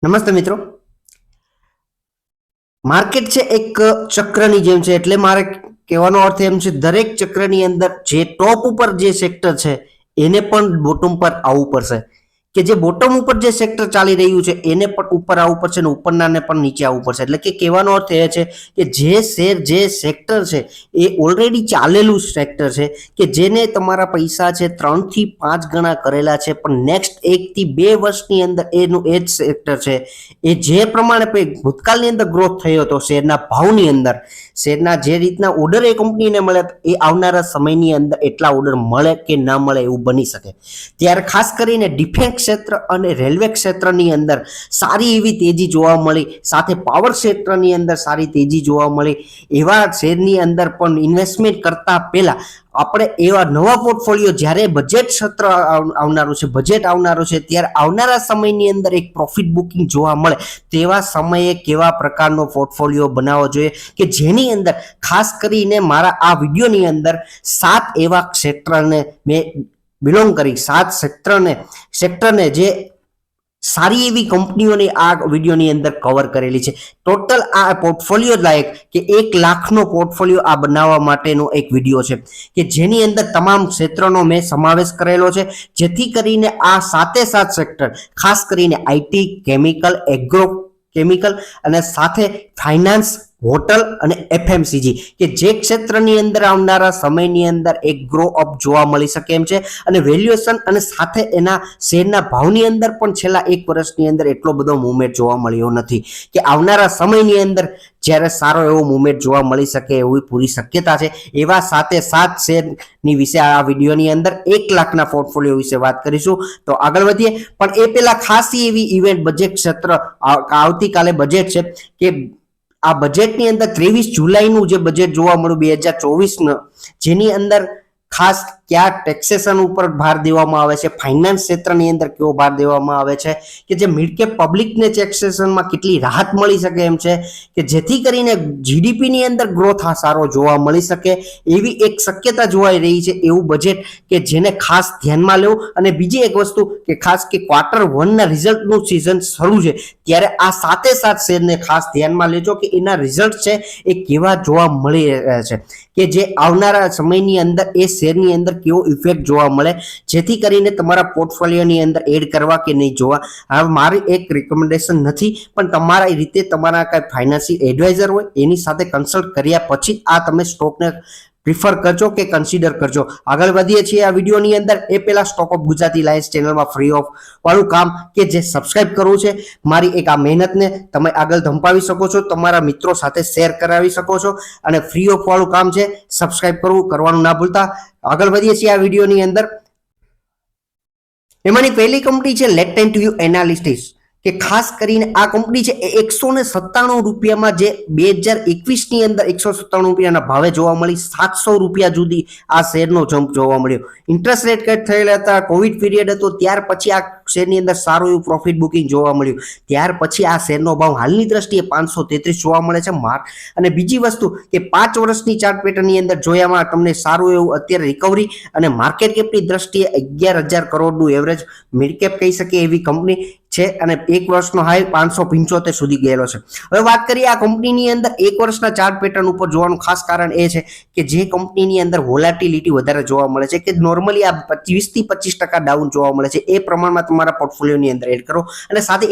નમસ્તે મિત્રો. માર્કેટ છે એક ચક્રની જેમ છે, એટલે મારે કહેવાનો અર્થ એમ છે દરેક ચક્રની અંદર જે ટોપ ઉપર જે સેક્ટર છે એને પણ બોટમ પર આવવું પડશે, કે જે બોટમ ઉપર જે સેક્ટર ચાલી રહ્યું છે એને પણ ઉપર આવવું પડશે અને ઉપરનાને પણ નીચે આવવું પડશે. એટલે કે કહેવાનો અર્થ એ છે કે જે શેર જે સેક્ટર છે એ ઓલરેડી ચાલેલું સેક્ટર છે, કે જેને તમારા પૈસા છે 3 થી 5 ગણા કરેલા છે, પણ નેક્સ્ટ 1 થી 2 વર્ષની અંદર એનું એ જ સેક્ટર છે એ જે પ્રમાણે ભૂતકાળની અંદર ગ્રોથ થયો હતો શેરના ભાવની અંદર, શેરના જે રીતના ઓર્ડર એ કંપનીને મળે એ આવનારા સમયની અંદર એટલા ઓર્ડર મળે કે ના મળે એવું બની શકે. ત્યારે ખાસ કરીને ડિફેન્સ ક્ષેત્ર અને રેલવે ક્ષેત્રની અંદર સારી એવી તેજી જોવા મળી, સાથે પાવર ક્ષેત્રની અંદર સારી તેજી જોવા મળી. એવા શેરની અંદર પણ ઇન્વેસ્ટમેન્ટ કરતા પહેલા આપણે એવા નવા પોર્ટફોલિયો જ્યારે બજેટ સત્ર આવનારું છે, બજેટ આવનારું છે, ત્યારે આવનારા સમયની અંદર એક પ્રોફિટ બુકિંગ જોવા મળે તેવા સમયે કેવા પ્રકારનો પોર્ટફોલિયો બનાવવો જોઈએ, કે જેની અંદર ખાસ કરીને મારા આ વિડીયોની અંદર 7 એવા ક્ષેત્રને મેં બિલોંગ કરી, 7 સેક્ટરને જે સારી એવી કંપનીઓની આ વિડીયોની અંદર કવર કરેલી છે. ટોટલ આ પોર્ટફોલિયો લાયક કે 1 લાખનો પોર્ટફોલિયો આ બનાવવા માટેનો એક વિડીયો છે, કે જેની અંદર તમામ ક્ષેત્રનો મેં સમાવેશ કરેલો છે, જેથી કરીને આ 7 સેક્ટર ખાસ કરીને આઈટી, કેમિકલ, એગ્રો કેમિકલ અને સાથે ફાઇનાન્સ, હોટલ અને એફએમસીજી, કે જે ક્ષેત્રની અંદર આવનારા સમયની અંદર એક ગ્રો અપ જોવા મળી શકે એમ છે. અને વેલ્યુએશન અને સાથે એના શેરના ભાવની અંદર પણ છેલ્લા 1 વર્ષની અંદર એટલો બધો મુવમેન્ટ જોવા મળ્યો નથી, કે આવનારા સમયની અંદર જ્યારે સારો એવો મુવમેન્ટ જોવા મળી શકે એવી પૂરી શક્યતા છે. એવા 7 શેરની વિશે આ વિડીયોની અંદર 1 લાખના પોર્ટફોલિયો વિશે વાત કરીશું. તો આગળ વધીએ, પણ એ પહેલા ખાસ એવી ઇવેન્ટ બજેટ ક્ષેત્ર આવતીકાલે બજેટ છે, કે આ બજેટની અંદર 23 જુલાઈનું જે બજેટ જોવા મળ્યું 2024 જેની અંદર ખાસ કયા ટેક્સેશન ઉપર ભાર દેવામાં આવે છે, ફાઇનાન્સ ક્ષેત્રની અંદર કેવો ભાર દેવામાં આવે છે, કે જે મિડ કેપ પબ્લિકને ટેક્સેશનમાં કેટલી રાહત મળી શકે એમ છે, કે જેથી કરીને જીડીપીની અંદર ગ્રોથ સારો જોવા મળી શકે એવી એક શક્યતા જોવાઈ રહી છે. એવું બજેટ કે જેને ખાસ ધ્યાનમાં લેવું. અને બીજી એક વસ્તુ કે ખાસ કે Q1 ના રિઝલ્ટનું સિઝન શરૂ છે, ત્યારે આ 7 શેરને ખાસ ધ્યાનમાં લેજો કે એના રિઝલ્ટ છે એ કેવા જોવા મળી રહ્યા છે, કે જે આવનારા સમયની અંદર એ શેરની અંદર કેવો ઇફેક્ટ જોવા મળે, જેથી કરીને તમારા પોર્ટફોલિયોની અંદર એડ કરવા કે નહીં જોવા. હવે મારી એક રિકમેન્ડેશન નથી, પણ તમારા રીતે તમારા કાંઈ ફાઇનાન્શિયલ એડવાઇઝર હોય એની સાથે કન્સલ્ટ કર્યા પછી આ તમે સ્ટોકને પ્રિફર કરજો કે કન્સિડર કરજો. આગળ વધીએ છીએ આ વિડીયોની અંદર એ પહેલા સ્ટોક ઓફ ગુજરાતી લાયન્સ ચેનલમાં ફ્રી ઓફ વાળું કામ કે જે સબસ્ક્રાઇબ કરવું છે, મારી એક આ મહેનતને તમે આગળ ધંપાવી શકો છો, તમારા મિત્રો સાથે શેર કરાવી શકો છો, અને ફ્રી ઓફ વાળું કામ છે, સબસ્ક્રાઇબ કરવાનું ના ભૂલતા. આગળ વધીએ છીએ આ વિડીયોની અંદર. એમાંની પહેલી કંપની છે લેટેન્ટ વ્યૂ એનાલિસ્ટિક્સ, કે ખાસ કરીને આ કંપની છે એ 197 રૂપિયામાં જે 2021 ની અંદર 197 રૂપિયાના ભાવે જોવા મળી, 700 રૂપિયા સુધી આ શેરનો જમ્પ જોવા મળ્યો. ઇન્ટરેસ્ટ રેટ કટ થયેલા હતા, કોવિડ પીરિયડ હતો, ત્યાર પછી આ શેરની અંદર સારું એવું પ્રોફિટ બુકિંગ જોવા મળ્યું. ત્યાર પછી આ શેરનો ભાવ હાલની દ્રષ્ટિએ 533 જોવા મળે છે. અને બીજી વસ્તુ કે 5 વર્ષની ચાર્ટ પેટર્નની અંદર જોયામાં તમને સારું એવું અત્યારે રિકવરી અને માર્કેટ કેપની દ્રષ્ટિએ 11,000 કરોડનું એવરેજ મિડ કેપ કહી શકે એવી કંપની છે, અને 1 વર્ષનો હાઈ 575 સુધી ગયેલો છે. હવે વાત કરીએ આ કંપનીની અંદર 1 વર્ષના ચાર્ટ પેટર્ન ઉપર જોવાનું ખાસ કારણ એ છે કે જે કંપનીની અંદર વોલેટિલિટી વધારે જોવા મળે છે, કે નોર્મલી આ 20 થી 25% ડાઉન જોવા મળે છે. એ પ્રમાણમાં તમારા પોર્ટફોલિયોની અંદર એડ કરો, અને સાથે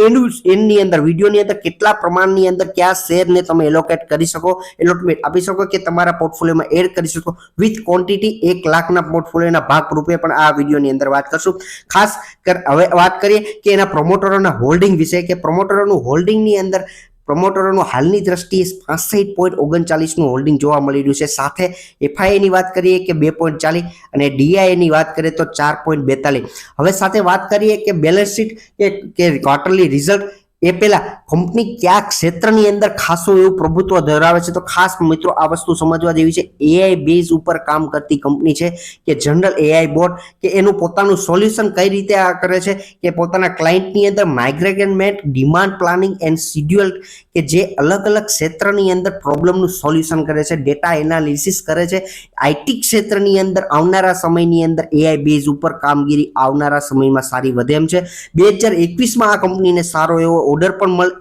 એની અંદર વિડીયોની અંદર કેટલા પ્રમાણની અંદર કયા શેરને તમે એલોકેટ કરી શકો, એલોટમેન્ટ આપી શકો, કે તમારા પોર્ટફોલિયોમાં એડ કરી શકો વિથ ક્વોન્ટિટી. 1 લાખના પોર્ટફોલિયોના ભાગ રૂપે પણ આ વિડીયોની અંદર વાત કરશું. ખાસ હવે વાત કરીએ કે એના પ્રમોટરોના હોલ્ડિંગ વિશે, કે પ્રમોટરોનું હોલ્ડિંગની અંદર પ્રમોટરોનું હાલની દ્રષ્ટિએ 65.39નું હોલ્ડિંગ જોવા મળી રહ્યું છે. સાથે એફઆઈની વાત કરીએ કે 2.40 અને ડીઆઈની વાત કરીએ તો 4.42. હવે સાથે વાત કરીએ કે બેલેન્સ શીટ કે ક્વાર્ટરલી રિઝલ્ટ, એ પહેલા કંપની કયા ક્ષેત્રની અંદર ખાસું એવું પ્રભુત્વ ધરાવે છે, તો ખાસ મિત્રો આ વસ્તુ સમજવા જેવી છે. એઆઈ બેઝ ઉપર કામ કરતી કંપની છે, કે જનરલ એઆઈ બોટ, કે એનું પોતાનું સોલ્યુશન કઈ રીતે આ કરે છે, કે પોતાના ક્લાયન્ટની અંદર માઇગ્રેશનમેન્ટ, ડિમાન્ડ પ્લાનિંગ એન્ડ શિડ્યુલ, કે જે અલગ અલગ ક્ષેત્રની અંદર પ્રોબ્લેમનું સોલ્યુશન કરે છે, ડેટા એનાલિસિસ કરે છે. આઈટી ક્ષેત્રની અંદર આવનારા સમયની અંદર એઆઈ બેઝ ઉપર કામગીરી આવનારા સમયમાં સારી વધે એમ છે. 2021માં આ કંપનીને સારો એવો ઓર્ડર પણ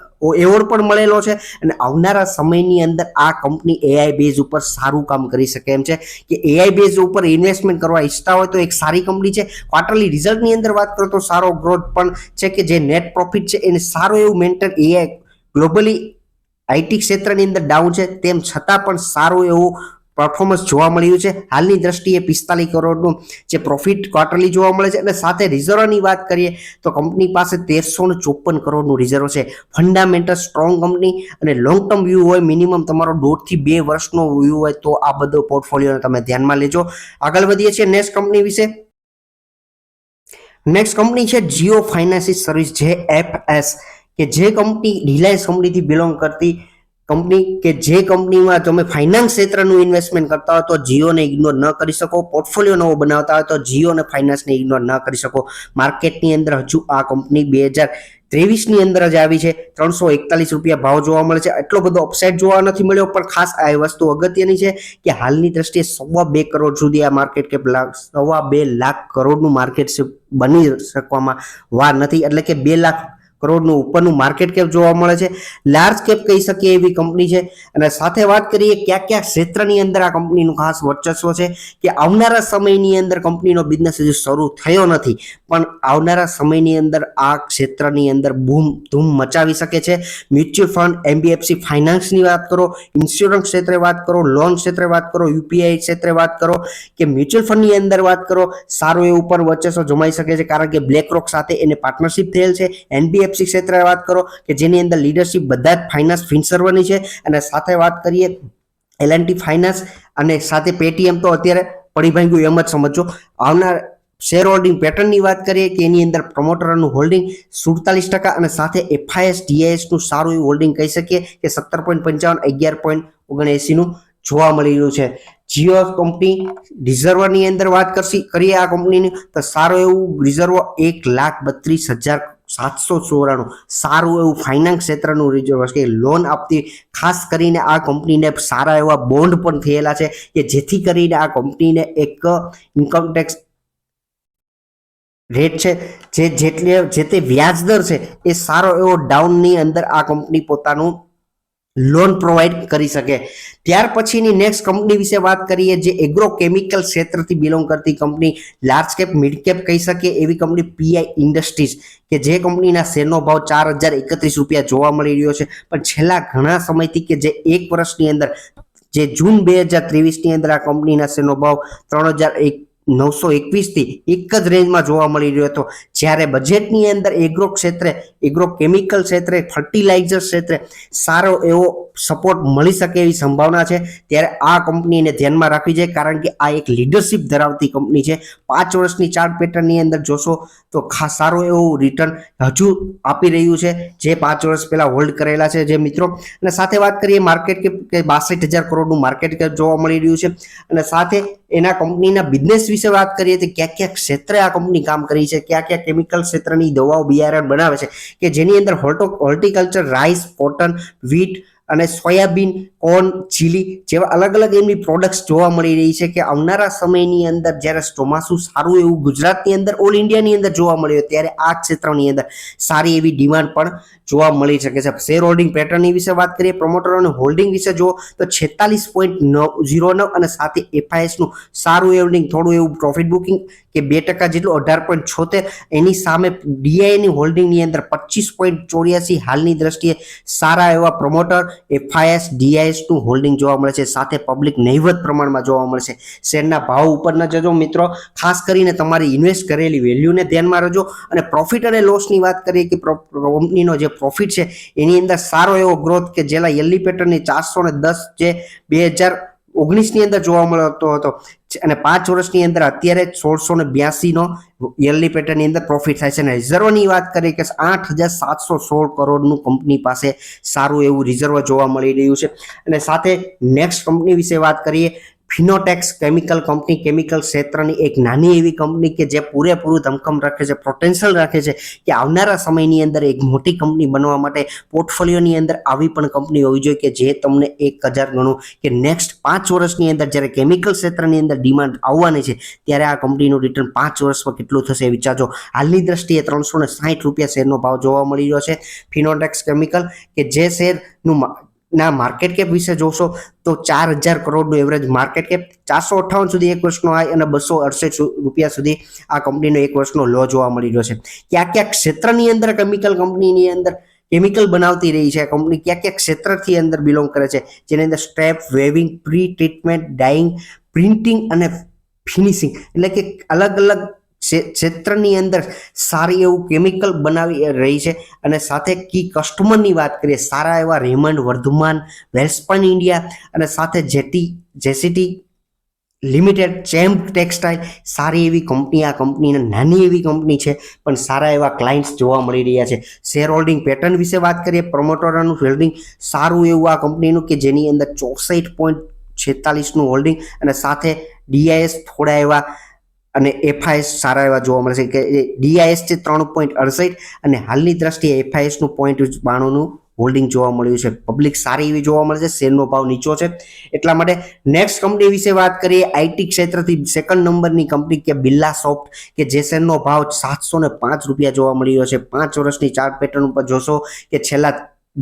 એવોર્ડ પણ મળેલો છે અને આવનારા સમયની અંદર આ કંપની એઆઈ બેઝ ઉપર સારું કામ કરી શકે એમ છે કે એઆઈ બેઝ ઉપર ઇન્વેસ્ટમેન્ટ કરવા ઈચ્છતા હોય તો એક સારી કંપની છે. ક્વાર્ટરલી રિઝલ્ટની અંદર વાત કરો તો સારો ગ્રોથ પણ છે કે જે નેટ પ્રોફિટ છે એને સારો એવું મેન્ટેન એઆઈ ગ્લોબલી આઈટી ક્ષેત્રની અંદર ડાઉન છે તેમ છતાં પણ સારું એવું પરફોર્મન્સ જોવા મળ્યું છે. હાલની દ્રષ્ટિએ 45 કરોડનું જે પ્રોફિટ ક્વાર્ટરલી જોવા મળે છે અને સાથે રિઝર્વની વાત કરીએ તો કંપની પાસે 1354 કરોડનું રિઝર્વ છે. ફંડામેન્ટલ સ્ટ્રોંગ કંપની અને લોંગ ટર્મ વ્યૂ હોય, મિનિમમ તમારો 1.5 થી 2 વર્ષનો વ્યૂ હોય તો આ બધો પોર્ટફોલિયોને તમે ધ્યાનમાં લેજો. આગળ વધીએ છીએ નેક્સ્ટ કંપની વિશે. નેક્સ્ટ કંપની છે જીઓ ફાઇનાન્સિસ સર્વિસ, JFS, કે જે કંપની રિલાયન્સ કંપનીથી બિલોંગ કરતી કંપની કે જે કંપનીમાં તમે ફાઇનાન્સ ક્ષેત્રનું ઇન્વેસ્ટમેન્ટ કરતા હોય તો જીઓને ઇગ્નોર ન કરી શકો. પોર્ટફોલિયો નવો બનાવતા હોય તો જીઓ અને ફાઇનાન્સને ઇગ્નોર ન કરી શકો. માર્કેટની અંદર હજુ આ કંપની 2023ની અંદર જ આવી છે. 341 રૂપિયા ભાવ જોવા મળે છે. એટલો બધો અપસાઇડ જોવા નથી મળ્યો, પણ ખાસ આ વસ્તુ અગત્યની છે કે હાલની દ્રષ્ટિએ 2.25 કરોડ સુધી આ માર્કેટ કેપ 2.25 લાખ કરોડનું માર્કેટ બની શકવામાં વાર નથી. એટલે કે 2 લાખ કરોડનું ઉપરનું માર્કેટ કેપ જોવા મળે છે. લાર્જ કેપ કહી શકીએ એવી કંપની છે. અને સાથે વાત કરીએ કયા ક્ષેત્રની અંદર આ કંપનીનું ખાસ વર્ચસ્વ છે કે આવનારા સમયની અંદર કંપનીનો બિઝનેસ હજુ શરૂ થયો નથી, પણ આવનારા સમયની અંદર આ ક્ષેત્રની અંદર બૂમ ધૂમ મચાવી શકે છે. મ્યુચ્યુઅલ ફંડ, એનબીએફસી ફાઇનાન્સની વાત કરો, ઇન્સ્યોરન્સ ક્ષેત્રે વાત કરો, લોન ક્ષેત્રે વાત કરો, યુપીઆઈ ક્ષેત્રે વાત કરો કે મ્યુચ્યુઅલ ફંડની અંદર વાત કરો, સારું એવું પણ વર્ચસ્વ જમાઈ શકે છે કારણ કે બ્લેકરોક સાથે એને પાર્ટનરશિપ થયેલ છે. એનબીએફસી ક્ષેત્રે વાત કરો કે જેની અંદર લીડરશિપ બધા જ ફાઇનાન્સ ફિનસર્વની છે. અને સાથે વાત કરીએ એલએનટી ફાઇનાન્સ અને સાથે પેટીએમ તો અત્યારે પડી ભાંગ્યું એમ જ સમજો. આવનાર શેર હોલ્ડિંગ પેટર્નની વાત કરીએ કે એની અંદર પ્રમોટરનું હોલ્ડિંગ 47% અને સાથે એફઆઈએસ ડીઆઈએસનું સારું એવું હોલ્ડિંગ કહી શકીએ કે 17.55, 11.79નું જોવા મળી રહ્યું છે. જીઓ કંપની રિઝર્વની અંદર વાત કરીએ આ કંપનીની તો સારું એવું રિઝર્વ 1,32,794, સારું એવું ફાઇનાન્સ ક્ષેત્રનું રિઝર્વ છે. લોન આપતી ખાસ કરીને આ કંપનીને સારા એવા બોન્ડ પણ થયેલા છે કે જેથી કરીને આ કંપનીને એક ઇન્કમ ટેક્સ રેટ છે જે તે વ્યાજ દર છે એ સારો એવો ડાઉનની અંદર આ કંપની પોતાનું લોન પ્રોવાઈડ કરી શકે. ત્યાર પછીની નેક્સ્ટ કંપની વિશે વાત કરીએ જે એગ્રો કેમિકલ ક્ષેત્રથી બિલોંગ કરતી કંપની, લાર્જ કેપ મિડ કેપ કહી શકીએ એવી કંપની પીઆઈ ઇન્ડસ્ટ્રીઝ કે જે કંપનીના શેરનો ભાવ 4,031 રૂપિયા જોવા મળી રહ્યો છે. પણ છેલ્લા ઘણા સમયથી કે જે એક વર્ષની અંદર જે જૂન 2023ની અંદર આ કંપનીના શેરનો ભાવ 3,921 થી એક જ રેન્જમાં જોવા મળી રહ્યો હતો. જ્યારે બજેટની અંદર એગ્રો ક્ષેત્રે, એગ્રો કેમિકલ ક્ષેત્રે, ફર્ટિલાઇઝર ક્ષેત્રે સારો એવો સપોર્ટ મળી શકે એવી સંભાવના છે. ત્યારે આ કંપનીને ધ્યાનમાં રાખવી જોઈએ કારણ કે આ એક લીડરશિપ ધરાવતી કંપની છે. 5 વર્ષની ચાર્ટ પેટર્નની અંદર જોશો તો ખાસ સારું એવું રિટર્ન હજુ આપી રહ્યું છે જે 5 વર્ષ પહેલા હોલ્ડ કરેલા છે જે મિત્રો. અને સાથે વાત કરીએ માર્કેટ કેપ કે 62,000 કરોડનું માર્કેટ કેપ જોવા મળી રહ્યું છે. અને સાથે એના કંપનીના બિઝનેસ વિશે વાત કરીએ તો કયા ક્ષેત્રે આ કંપની કામ કરી છે, કયા કેમિકલ ક્ષેત્રની દવાઓ બિયારણ બનાવે છે કે જેની અંદર હોર્ટિકલ્ચર, રાઈસ, કોટન, વીટ અને સોયાબીન, કોર્ન, ચીલી જેવા અલગ અલગ એમની પ્રોડક્ટ્સ જોવા મળી રહી છે કે આવનારા સમયની અંદર જ્યારે ચોમાસું સારું એવું ગુજરાતની અંદર ઓલ ઇન્ડિયાની અંદર જોવા મળ્યું ત્યારે આ ક્ષેત્રની અંદર સારી એવી ડિમાન્ડ પણ જોવા મળી શકે છે. શેર હોલ્ડિંગ પેટર્નની વિશે વાત કરીએ, પ્રમોટરોની હોલ્ડિંગ વિશે જુઓ તો 46.09 અને સાથે એફઆઈએસનું સારું હોલ્ડિંગ, થોડું એવું પ્રોફિટ બુકિંગ કે 2% જેટલું 18.76, એની સામે ડીઆઈની હોલ્ડિંગની અંદર 25.84, હાલની દ્રષ્ટિએ સારા એવા પ્રમોટર, એફઆઈએસ, ડીઆઈએસનું હોલ્ડિંગ જોવા મળે છે. સાથે પબ્લિક નહીવત પ્રમાણમાં જોવા મળે છે. શેરના ભાવ ઉપર ન જજો મિત્રો, ખાસ કરીને તમારી ઇન્વેસ્ટ કરેલી વેલ્યુને ધ્યાનમાં રાખજો. અને પ્રોફિટ અને લોસની વાત કરીએ કે કંપનીનો જે પ્રોફિટ છે એની અંદર સારો એવો ગ્રોથ કે જેલા યરલી પેટર્નની 410 જે 2019ની અંદર જોવા મળતો હતો અને 5 વર્ષની અંદર અત્યારે 1682નો યરલી પેટર્નની અંદર પ્રોફિટ થાય છે. અને રિઝર્વની વાત કરીએ કે 8,716 કરોડનું કંપની પાસે સારું એવું રિઝર્વ જોવા મળી રહ્યું છે. અને સાથે નેક્સ્ટ કંપની વિશે વાત કરીએ ફિનોટેક્સ કેમિકલ કંપની કેમિકલ ક્ષેત્રની એક નાની એવી કંપની કે જે પૂરેપૂરું ધમધમ રાખે છે, પોટેન્શિયલ રાખે છે કે આવનારા સમયની અંદર એક મોટી કંપની બનવા માટે પોર્ટફોલિયોની અંદર આવી પણ કંપની હોવી જોઈએ કે જે તમને 1000 ગણું કે નેક્સ્ટ 5 વર્ષની અંદર જ્યારે કેમિકલ ક્ષેત્રની અંદર ડિમાન્ડ આવવાની છે ત્યારે આ કંપનીનું રિટર્ન 5 વર્ષમાં કેટલું થશે વિચારજો. હાલની દ્રષ્ટિએ 360 રૂપિયા શેરનો ભાવ જોવા મળી રહ્યો છે ફિનોટેક્સ કેમિકલ કે જે શેરનું ના માર્કેટ કેપ વિશે જોશો તો 4000 કરોડનું એવરેજ માર્કેટ કેપ, 458 સુધી એક વર્ષનો હાઈ અને 268 રૂપિયા સુધી આ કંપનીનો એક વર્ષનો લો જોવા મળી રહ્યો છે. ક્યાં ક્યાં ક્ષેત્રની અંદર કેમિકલ કંપનીની અંદર કેમિકલ બનાવતી રહી છે કંપની, ક્યાં ક્યાં ક્ષેત્રથી અંદર બિલોંગ કરે છે, જેની અંદર step, weaving, pre treatment, dyeing, printing અને ફિનિશિંગ એટલે કે અલગ અલગ ક્ષેત્રની અંદર સારી એવું કેમિકલ બનાવી રહી છે. અને સાથે કી કસ્ટમરની વાત કરીએ સારા એવા રેમંડ, વર્ધમાન, વેલ્સપન ઇન્ડિયા અને સાથે જેસીટી લિમિટેડ, ચેમ્પ ટેક્સટાઇલ સારી એવી કંપની. આ કંપનીને નાની એવી કંપની છે પણ સારા એવા ક્લાયન્ટ્સ જોવા મળી રહ્યા છે. શેર હોલ્ડિંગ પેટર્ન વિશે વાત કરીએ, પ્રમોટરોનું હોલ્ડિંગ સારું એવું આ કંપનીનું કે જેની અંદર 64.46નું હોલ્ડિંગ અને સાથે ડીઆઈએસ થોડા એવા અને એફઆઈએસ સારા એવા જોવા મળે છે કે ડીઆઈએસ છે 3.68 અને હાલની દ્રષ્ટિએ એફઆઈએસનું 0.92નું હોલ્ડિંગ જોવા મળ્યું છે. પબ્લિક સારી એવી જોવા મળે છે, શેરનો ભાવ નીચો છે એટલા માટે. નેક્સ્ટ કંપની વિશે વાત કરીએ, આઈટી ક્ષેત્રથી સેકન્ડ નંબરની કંપની કે બિરલાસોફ્ટ કે જે શેરનો ભાવ 705 રૂપિયા જોવા મળી રહ્યો છે. 5 વર્ષની ચાર્ટ પેટર્ન ઉપર જોશો કે છેલ્લા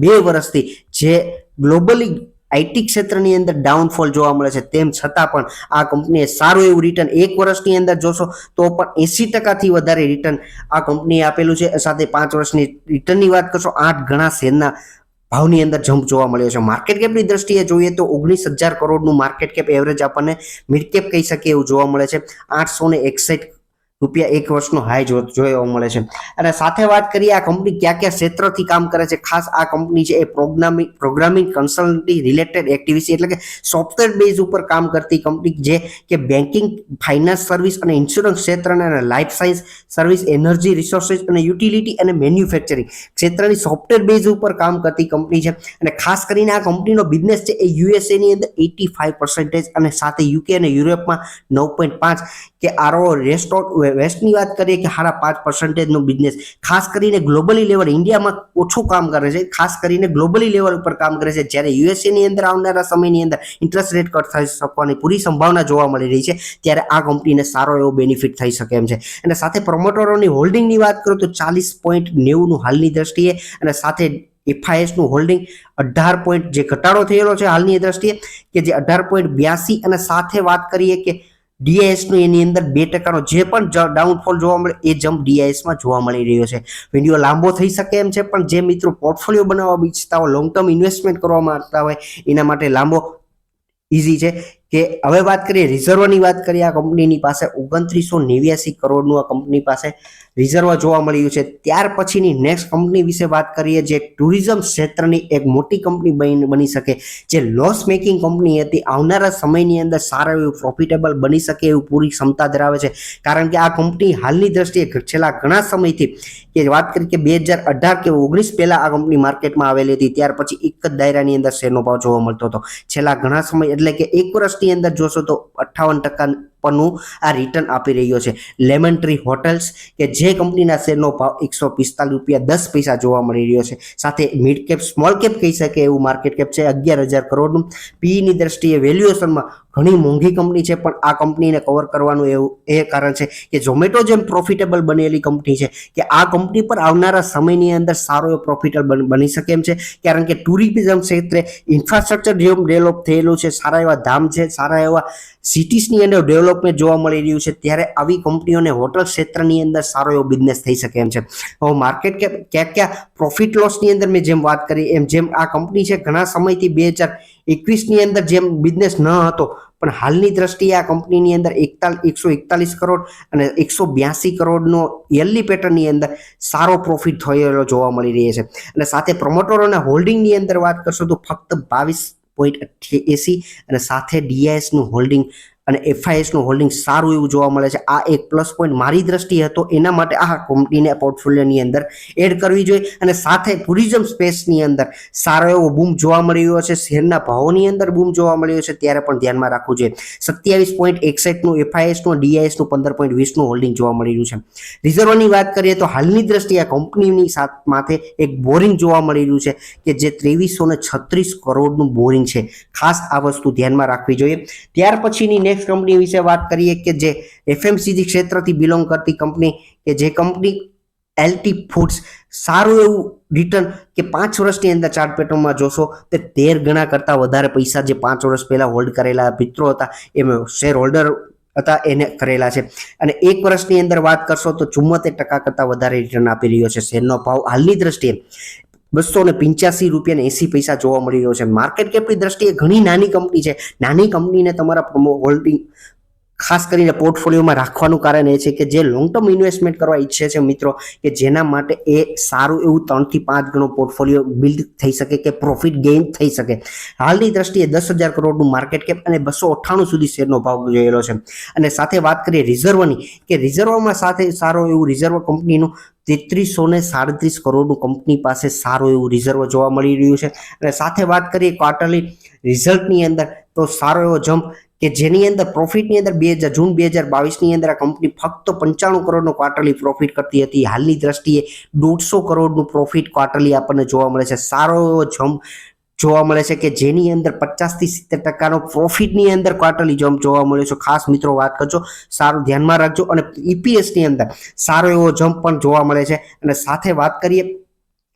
2 વર્ષથી જે ગ્લોબલી આઈટી ક્ષેત્રની અંદર ડાઉનફોલ જોવા મળે છે તેમ છતાં પણ આ કંપનીએ સારું એવું રિટર્ન એક વર્ષની અંદર જોશો તો પણ 80%થી વધારે રિટર્ન આ કંપનીએ આપેલું છે. સાથે 5 વર્ષની રિટર્નની વાત કરશો 8 ગણા શેરના ભાવની અંદર જમ્પ જોવા મળ્યો છે. માર્કેટ કેપની દ્રષ્ટિએ જોઈએ તો 19,000 કરોડનું માર્કેટ કેપ એવરેજ આપણને મિડ કેપ કહી શકીએ એવું જોવા મળે છે. 861 રૂપિયા એક વર્ષનો હાઈ જોવા મળે છે. અને સાથે વાત કરીએ આ કંપની ક્યાં ક્યાં ક્ષેત્રથી કામ કરે છે. ખાસ આ કંપની છે એ પ્રોગ્રામિંગ કન્સલ્ટન્સી રિલેટેડ એક્ટિવિટી એટલે કે સોફ્ટવેર બેઝ ઉપર કામ કરતી કંપની જે કે બેન્કિંગ, ફાઇનાન્સ સર્વિસ અને ઇન્સ્યોરન્સ ક્ષેત્રના અને life science service, energy resources અને યુટિલિટી અને મેન્યુફેક્ચરિંગ ક્ષેત્રની સોફ્ટવેર બેઝ ઉપર કામ કરતી કંપની છે. અને ખાસ કરીને આ કંપનીનો બિઝનેસ છે એ યુએસએની અંદર 85% અને સાથે યુકે અને યુરોપમાં 9.5 કે આરો વેસ્ટની વાત કરીએ કે 5.5%નું બિઝનેસ. ખાસ કરીને ગ્લોબલી લેવલ ઇન્ડિયામાં ઓછું કામ કરે છે, ખાસ કરીને ગ્લોબલી લેવલ ઉપર કામ કરે છે. જ્યારે યુએસએની અંદર આવનારા સમયની અંદર ઇન્ટરેસ્ટ રેટ કટ થઈ શકવાની પૂરી સંભાવના જોવા મળી રહી છે ત્યારે આ કંપનીને સારો એવો બેનિફિટ થઈ શકે એમ છે. અને સાથે પ્રમોટરોની હોલ્ડિંગની વાત કરું તો 40.90નું હાલની દ્રષ્ટિએ અને સાથે એફઆઈએસનું હોલ્ડિંગ 18 જે ઘટાડો થયેલો છે હાલની દ્રષ્ટિએ કે જે 18.82 અને સાથે વાત કરીએ કે ડીઆઈએસનું એની અંદર 2%નો જે પણ ડાઉનફોલ જોવા મળે એ જમ્પ ડીઆઈએસમાં જોવા મળી રહ્યો છે. વિડીયો લાંબો થઈ શકે એમ છે પણ જે મિત્રો પોર્ટફોલિયો બનાવવા ઈચ્છતા હોય, લોંગ ટર્મ ઇન્વેસ્ટમેન્ટ કરવા માંગતા હોય એના માટે લાંબો ઇઝી છે. કે હવે વાત કરીએ રિઝર્વની વાત કરીએ, આ કંપનીની પાસે 2989 કરોડનું આ કંપની પાસે રિઝર્વ જોવા મળ્યું છે. ત્યાર પછીની નેક્સ્ટ કંપની વિશે વાત કરીએ જે ટુરિઝમ ક્ષેત્રની એક મોટી કંપની બની શકે, જે લોસ મેકિંગ કંપની હતી આવનારા સમયની અંદર સારા એવું પ્રોફિટેબલ બની શકે એવું પૂરી ક્ષમતા ધરાવે છે. કારણ કે આ કંપની હાલની દ્રષ્ટિએ છેલ્લા ઘણા સમયથી કે વાત કરી કે 2018 કે 19 પહેલા આ કંપની માર્કેટમાં આવેલી હતી, ત્યાર પછી એક જ દાયરાની અંદર શેરનો ભાવ જોવા મળતો હતો. છેલ્લા ઘણા સમય એટલે કે એક વર્ષની અંદર જોશો તો 58% પરનું આ રિટર્ન આપી રહ્યો છે. લેમન ટ્રી હોટેલ્સ કે જે કંપનીના શેરનો ભાવ 145 રૂપિયા 10 પૈસા જોવા મળી રહ્યો છે. સાથે મિડ કેપ સ્મોલ કેપ કહી શકે એવું માર્કેટ કેપ છે 11,000 કરોડનું. પીઈની દ્રષ્ટિએ વેલ્યુએશનમાં ઘણી મોંઘી કંપની છે પણ આ કંપનીને કવર કરવાનું એવું એ કારણ છે કે ઝોમેટો જેમ પ્રોફિટેબલ બનેલી કંપની છે કે આ કંપની પર આવનારા સમયની અંદર સારો એવો પ્રોફિટેબલ બની શકે એમ છે. કારણ કે ટુરિઝમ ક્ષેત્રે ઇન્ફ્રાસ્ટ્રક્ચર જેમ ડેવલપ થયેલું છે, સારા એવા ધામ છે, સારા એવા સિટીઝની અંદર ડેવલપમેન્ટ જોવા મળી રહ્યું છે ત્યારે આવી કંપનીઓને હોટલ ક્ષેત્રની અંદર સારો એવો બિઝનેસ થઈ શકે એમ છે. હવે માર્કેટ કેપ ક્યાં પ્રોફિટ લોસની અંદર મેં જેમ વાત કરી એમ જેમ આ કંપની છે ઘણા સમયથી 2021ની અંદર જેમ બિઝનેસ ન હતો પણ હાલની દ્રષ્ટિએ આ કંપનીની અંદર 141 કરોડ અને 182 કરોડનો યરલી પેટર્નની અંદર સારો પ્રોફિટ થયેલો જોવા મળી રહ્યો છે. અને સાથે પ્રમોટરોના હોલ્ડિંગની અંદર વાત કરશો તો ફક્ત 22.88 અને સાથે ડીઆઈએસનું હોલ્ડિંગ અને FIS નું હોલ્ડિંગ સારું એવું જોવા મળે છે. આ એક પ્લસ પોઈન્ટ મારી દ્રષ્ટિએ હતો, એના માટે આ કંપનીને પોર્ટફોલિયોની અંદર એડ કરવી જોઈએ. અને સાથે ટુરિઝમ સ્પેસની અંદર સારો એવો બૂમ જોવા મળી રહ્યો છે, શેરના ભાવોની અંદર બૂમ જોવા મળી રહ્યો છે, ત્યારે પણ ધ્યાનમાં રાખવું જોઈએ. 27.61 નું FIS નું, DIS નું 15.20 નું હોલ્ડિંગ જોવા મળી રહ્યું છે. રિઝર્વની વાત કરીએ તો હાલની દ્રષ્ટિએ આ કંપનીની માથે એક બોરિંગ જોવા મળી રહ્યું છે કે જે 2336 કરોડનું બોરિંગ છે. ખાસ આ વસ્તુ ધ્યાનમાં રાખવી જોઈએ. ત્યાર પછીની નેક્સ્ટ કંપની વિશે વાત કરીએ કે જે FMCG ક્ષેત્રથી બિલોંગ કરતી કંપની, કે જે કંપની LT ફૂડ્સ, સારું એવું રિટર્ન કે 5 વર્ષની અંદર ચાર્ટ પેટર્નમાં જોશો તે 13 ગણા કરતાં વધારે પૈસા જે 5 વર્ષ પહેલા હોલ્ડ કરેલા મિત્રો હતા, એમાં શેર હોલ્ડર હતા, એને કરેલા છે. અને 1 વર્ષની અંદર વાત કરશો તો 74% કરતાં વધારે રિટર્ન આપી રહ્યો છે. શેરનો ભાવ હાલની દ્રષ્ટિએ 285 રૂપિયા ને 80 પૈસા જોવા મળી રહ્યો છે. માર્કેટ કેપની દ્રષ્ટિએ ઘણી નાની કંપની છે. નાની કંપનીને તમારા હોલ્ડિંગ ખાસ કરીને પોર્ટફોલિયોમાં રાખવાનું કારણ એ છે કે જે લોંગ ટર્મ ઇન્વેસ્ટમેન્ટ કરવા ઈચ્છે છે મિત્રો, કે જેના માટે એ સારું એવું 3 થી 5 ગણો પોર્ટફોલિયો બિલ્ડ થઈ શકે, કે પ્રોફિટ ગેઇન થઈ શકે. હાલની દ્રષ્ટિએ 10,000 કરોડનું માર્કેટ કેપ અને 298 સુધી શેરનો ભાવ જોયેલો છે. અને સાથે વાત કરીએ રિઝર્વની, કે રિઝર્વમાં સાથે સારો એવું રિઝર્વ કંપનીનું 3337 કરોડનું કંપની પાસે સારું એવું રિઝર્વ જોવા મળી રહ્યું છે. અને સાથે વાત કરીએ ક્વાર્ટરલી રિઝલ્ટની અંદર તો સારો એવો જમ્પ, કે જેની અંદર પ્રોફિટની અંદર જૂન 2022ની અંદર આ કંપની ફક્ત 95 કરોડનો ક્વાર્ટરલી પ્રોફિટ કરતી હતી. હાલની દ્રષ્ટિએ 150 કરોડનું પ્રોફિટ ક્વાર્ટરલી આપણને જોવા મળે છે. સારો એવો જમ્પ જોવા મળે છે કે જેની અંદર 50 થી 70% પ્રોફિટની અંદર ક્વાર્ટરલી જમ્પ જોવા મળ્યો છે. ખાસ મિત્રો વાત કરજો, સારું ધ્યાનમાં રાખજો. અને EPSની અંદર સારો એવો જમ્પ પણ જોવા મળે છે. અને સાથે વાત કરીએ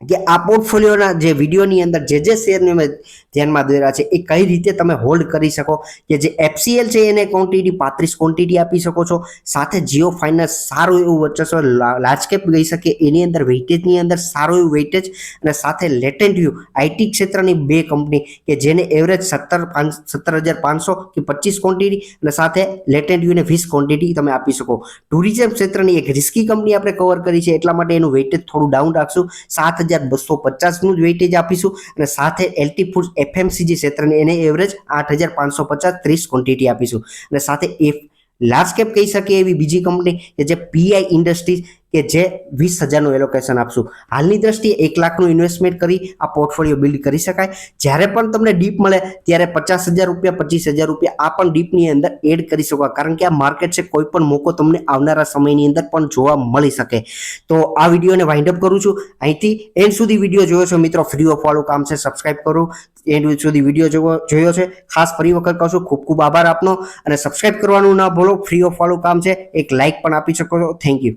કે આ પોર્ટફોલિયોના જે વિડીયોની અંદર જે શેરને મેં ધ્યાનમાં દોર્યા છે એ કઈ રીતે તમે હોલ્ડ કરી શકો, કે જે FCL છે એને ક્વોન્ટિટી 35 ક્વોન્ટિટી આપી શકો છો. સાથે જીઓ ફાઇનાન્સ સારું એવું વર્ચસ્વ લાર્જ કેપ ગઈ શકે એની અંદર વેઇટેજની અંદર સારું એવું વેઇટેજ. અને સાથે લેટેન્ટ વ્યૂ IT ક્ષેત્રની 2 કંપની કે જેને એવરેજ 17,500 કે 25 ક્વોન્ટિટી, અને સાથે લેટેન્ટ વ્યૂને 20 ક્વોન્ટિટી તમે આપી શકો. ટુરિઝમ ક્ષેત્રની એક રિસ્કી કંપની આપણે કવર કરી છે, એટલા માટે એનું વેઇટેજ થોડું ડાઉન રાખશું. 7,250 નું જ વેઇટેજ આપીશું. અને સાથે LT ફૂડ્સ FMCG ક્ષેત્રને એને એવરેજ 8,550 30 ક્વોન્ટિટી આપીશું. અને સાથે લાર્જ કેપ કહી શકીએ એવી બીજી કંપની કે જે PI ઇન્ડસ્ટ્રીઝ, કે જે 20,000નું એલોકેશન આપશું. હાલની દ્રષ્ટિએ 1 લાખનું ઇન્વેસ્ટમેન્ટ કરી આ પોર્ટફોલિયો બિલ્ડ કરી શકાય. જ્યારે પણ તમને ડીપ મળે ત્યારે 50,000 રૂપિયા, 25,000 રૂપિયા આ પણ ડીપની અંદર એડ કરી શકો, કારણ કે આ માર્કેટ છે, કોઈ પણ મોકો તમને આવનારા સમયની અંદર પણ જોવા મળી શકે. તો આ વિડીયોને વાઇન્ડ અપ કરું છું. અહીંથી એન્ડ સુધી વિડીયો જોયો છો મિત્રો, ફ્રી ઓફ વાળું કામ છે, સબસ્ક્રાઇબ કરો. એન્ડ સુધી વિડીયો જોયો છે, ખાસ ફરી વખત કહું છું, ખૂબ ખૂબ આભાર આપનો. અને સબસ્ક્રાઇબ કરવાનું ના ભૂલો, ફ્રી ઓફ વાળું કામ છે, એક લાઇક પણ આપી શકો છો. Thank you.